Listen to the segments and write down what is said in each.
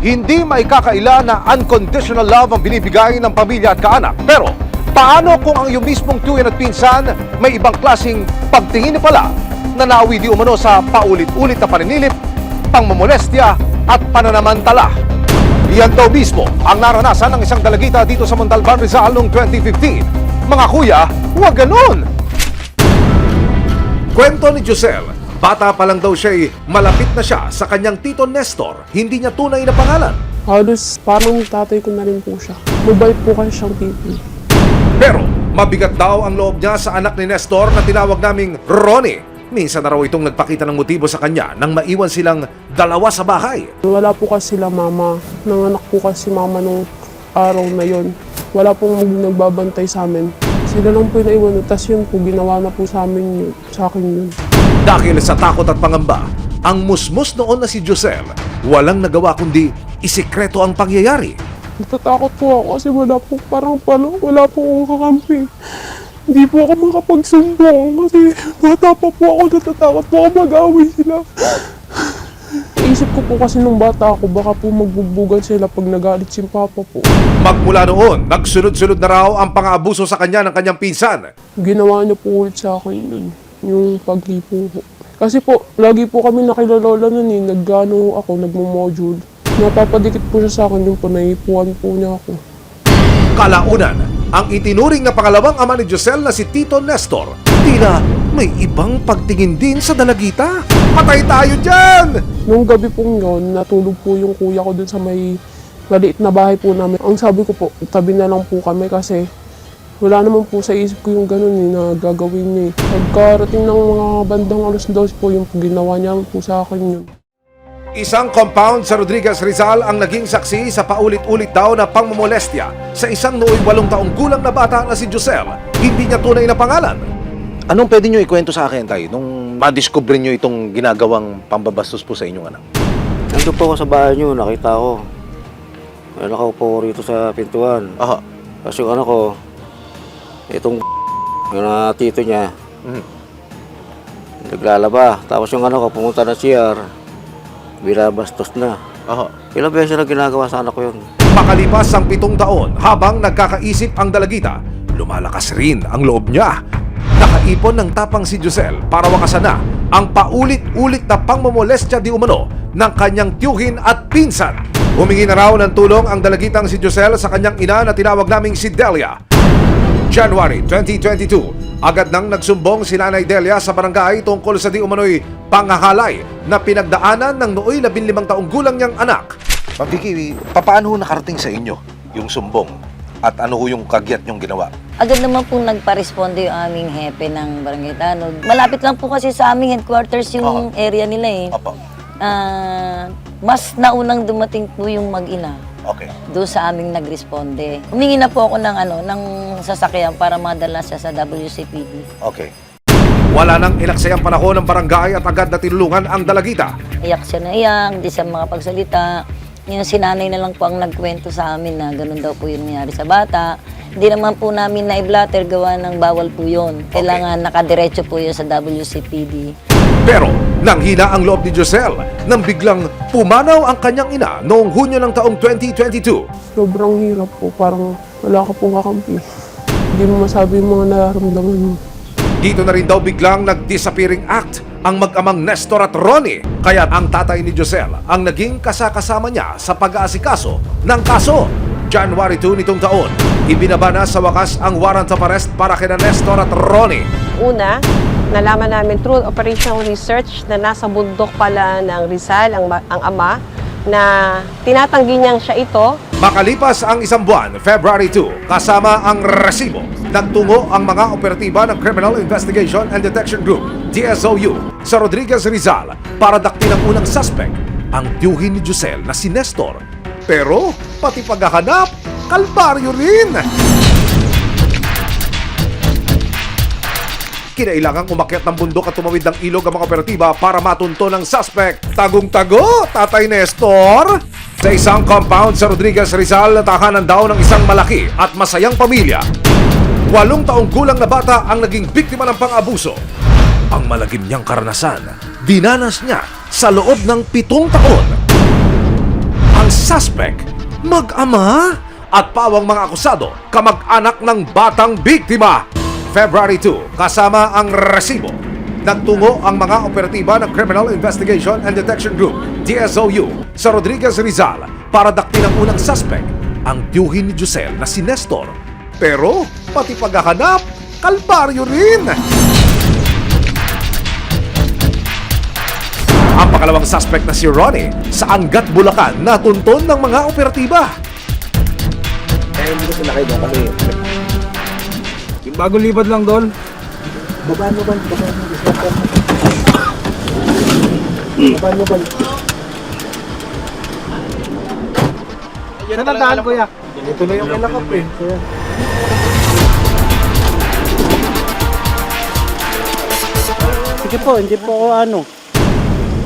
Hindi maikakaila na unconditional love ang binibigay ng pamilya at kaanak. Pero paano kung ang iyong mismong tuwin at pinsan may ibang klaseng pagtingin pala na nauwi di umano sa paulit-ulit na paninilip, pangmomolestya at pananamantala? Yan daw mismo ang naranasan ng isang dalagita dito sa Montalban, Rizal noong 2015. Mga kuya, huwag ganun! Kwento ni Josel, bata pa lang daw siya'y malapit na siya sa kanyang tito Nestor. Hindi niya tunay na pangalan. Halos parang tatay ko na rin po siya. Mabait po kasi siyang tipo. Pero mabigat daw ang loob niya sa anak ni Nestor na tinawag naming Ronnie. Minsan na raw itong nagpakita ng motibo sa kanya nang maiwan silang dalawa sa bahay. Wala po kasi sila mama. Nanganak po kasi mama nung araw na yon. Wala pong nagbabantay sa amin. Sila lang po yung naiwan. Tapos yun po, ginawa na po sa amin yun. Sa akin yun. Dahil sa takot at pangamba, ang musmus noon na si Josel, walang nagawa kundi isikreto ang pangyayari. Natatakot po ako kasi wala po parang wala po akong kakampi. Hindi po ako makapagsumbong kasi bata pa po ako, natatakot po ako mag-away sila. Isip ko po kasi nung bata ako, baka po magbugbugan sila pag nagalit si Papa po. Magmula noon, nagsunod-sunod na raw ang pang-aabuso sa kanya ng kanyang pinsan. Ginawa niya po ulit sa akin yun, yung paglipo po. Kasi po, lagi po kami nakilalola nun eh, nagano ako, nagmo-module. Napapadikit po siya sa akin yung panaipuan po niya ako. Kalaunan, ang itinuring na pangalawang ama ni Josel na si Tito Nestor, tila may ibang pagtingin din sa dalagita. Patay tayo dyan! Nung gabi pong yun, natulog po yung kuya ko dun sa may maliit na bahay po namin. Ang sabi ko po, tabi na lang po kami kasi wala naman po sa isip ko yung ganun na gagawin niya. Pagkarating ng mga bandang alas 12 po yung ginawa niya po sa akin yun. Isang compound sa Rodriguez, Rizal ang naging saksi sa paulit-ulit daw na pangmomolestya sa isang nooy 8 taong gulang na bata na si Josel. Hindi niya tunay na pangalan. Anong pwede nyo ikwento sa akin, Tay, nung madiscover nyo itong ginagawang pambabastos po sa inyong anak? Nandun po ako sa bahay nyo, nakita ko. May nakaupo ko rito sa pintuan. Aha. Tapos yung anak ko, itong yung tito niya, naglalaba. Tapos yung anak ko, pumunta na CR, binabastos na. Aha. Ilang beses na ginagawa sa anak ko yun. Makalipas ang 7 taon, habang nagkakaisip ang dalagita, lumalakas rin ang loob niya. Nakaipon ng tapang si Josel para wakasan na ang paulit-ulit na pangmomolestya di umano ng kanyang tiyuhin at pinsan. Humingi na raw ng tulong ang dalagitang si Josel sa kanyang ina na tinawag naming si Delia. January 2022, agad nang nagsumbong si Nanay Delia sa barangay tungkol sa di umano'y panghahalay na pinagdaanan ng nooy 15 taong gulang niyang anak. Ma'am Vicky, paano ho nakarating sa inyo yung sumbong? At ano ho yung kagyat nyong ginawa? Agad naman po nagpa-responde yung aming hepe ng Barangay Tanod. Malapit lang po kasi sa aming headquarters yung area nila eh. Opo. Mas naunang dumating po yung mag-ina. Okay. Doon sa aming nagresponde. Humingi na po ako ng sasakyan para madala siya sa WCPD. Okay. Wala nang inaksayang panahon ng barangay at agad na tinulungan ang dalagita. Iyak siya na iyak, hindi siya makapagsalita. Yung sinanay na lang po ang nagkwento sa amin na ganun daw po yung nangyari sa bata. Hindi naman po namin na-blatter gawa ng bawal po yun. Kailangan nakadiretso po yun sa WCPD. Pero nanghina ang loob ni Josel nang biglang pumanaw ang kanyang ina noong Hunyo ng taong 2022. Sobrang hirap po, parang wala ka pong kakampi. Hindi mo masabi yung mga nararamdaman mo. Dito na rin daw biglang nag-disappearing act ang mag-amang Nestor at Ronnie. Kaya ang tatay ni Josel ang naging kasakasama niya sa pag-aasikaso ng kaso. January 2 nitong taon, ibinaba na sa wakas ang warrant of arrest para kina Nestor at Ronnie. Una, nalaman namin through operational research na nasa bundok pala ng Rizal ang ama na tinatanggi niyang siya ito. Makalipas ang isang buwan, February 2, kasama ang resibo, nagtungo ang mga operatiba ng Criminal Investigation and Detection Group, DSOU, sa Rodriguez, Rizal para daktin ang unang suspect, ang tiyuhin ni Josel na si Nestor. Pero pati paghahanap, kalbaryo rin! Kinailangang umakyat ng bundok at tumawid ng ilog ang mga operatiba para matunto ng suspect. Tagong-tago, Tatay Nestor! Sa isang compound sa Rodriguez, Rizal, tahanan daw ng isang malaki at masayang pamilya. 8 taong gulang na bata ang naging biktima ng pang-abuso. Ang malagim niyang karanasan, dinanas niya sa loob ng 7 taon. Ang suspect, mag-ama at pawang mga akusado, kamag-anak ng batang biktima. February 2, kasama ang resibo. Nagtungo ang mga operatiba ng Criminal Investigation and Detection Group, DSOU, sa Rodriguez Rizal para daktin ang unang suspect, ang tiyuhin ni Josel na si Nestor. Pero pati paghahanap, kalbaryo rin. Ang pangalawang suspect na si Ronnie sa Angat, Bulacan natunton ng mga operatiba. Kaya hindi ko sinakay doon kasi Yung bagong lipat lang doon. Nanandaan ko ya. Ito na yung ilakap eh. Sige po, hindi po ako ano.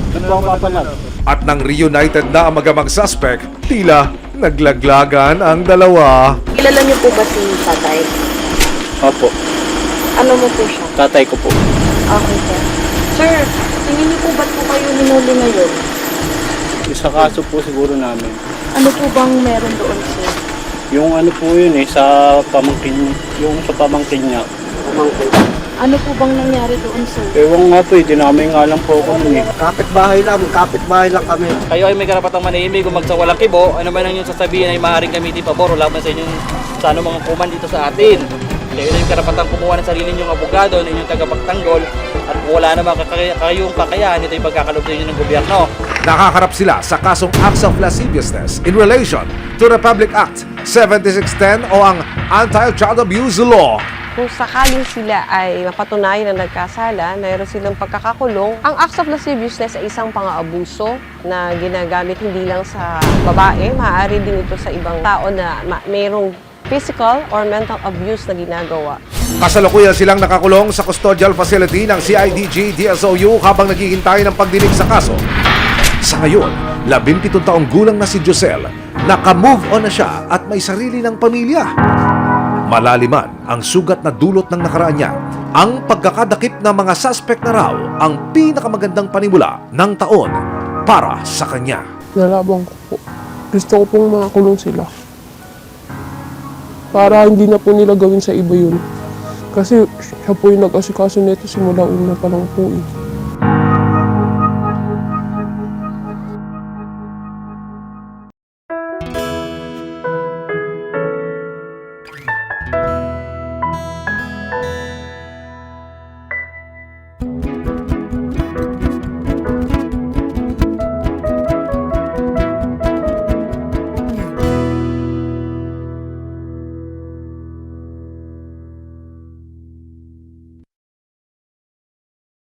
Hindi po ako papalag. At nang reunited na ang magamang suspect, tila naglaglagan ang dalawa. Kilala niyo po ba si tatay? Opo, Ano mo po siya? tatay ko po. Okay, sir. Sir, tingin niyo po ba't po kayo hinuli ngayon? Isa kaso po siguro namin. Ano po bang meron doon, sir? Yung ano po yun eh, sa pamangkin, yung sa pamangkin niya. Ano po bang nangyari doon, sir? Ewan nga po eh, dinamay nga lang po ako nun eh. Kapit-bahay lang kami. Kayo ay may karapatang manahimik kung magsawalang kibo, ano man ang inyong sasabihin ay maaaring gamitin pabor o laban sa inyong sa ano mga kuman dito sa atin. Kayo na yung karapatang kumuha ng sarili ninyong abogado, ng inyong tagapagtanggol, at kung wala naman kayong kakayahan, ito yung pagkakalob ninyo ng gobyerno. Nakakarap sila sa kasong acts of lasciviousness in relation to Republic Act 7610 o ang Anti-Child Abuse Law. Kung sakaling sila ay mapatunayan na nagkasala, mayroon silang pagkakakulong. Ang acts of lasciviousness ay isang pang-aabuso na ginagamit hindi lang sa babae, maaari din ito sa ibang tao na mayroong physical or mental abuse na ginagawa. Kasalukuyan silang nakakulong sa custodial facility ng CIDG DSOU habang naghihintay ng pagdinig sa kaso. Sa ngayon, 17 taong gulang na si Josel, naka-move on na siya at may sarili ng pamilya. Malaliman ang sugat na dulot ng nakaraan niya. Ang pagkakadakip ng mga suspect na raw ang pinakamagandang panimula ng taon para sa kanya. Nalabang ko po. Gusto ko pong makakulong sila. Para hindi na po nila gawin sa iba yun. Kasi siya po yung nag-asikaso nito simula una pa lang po eh.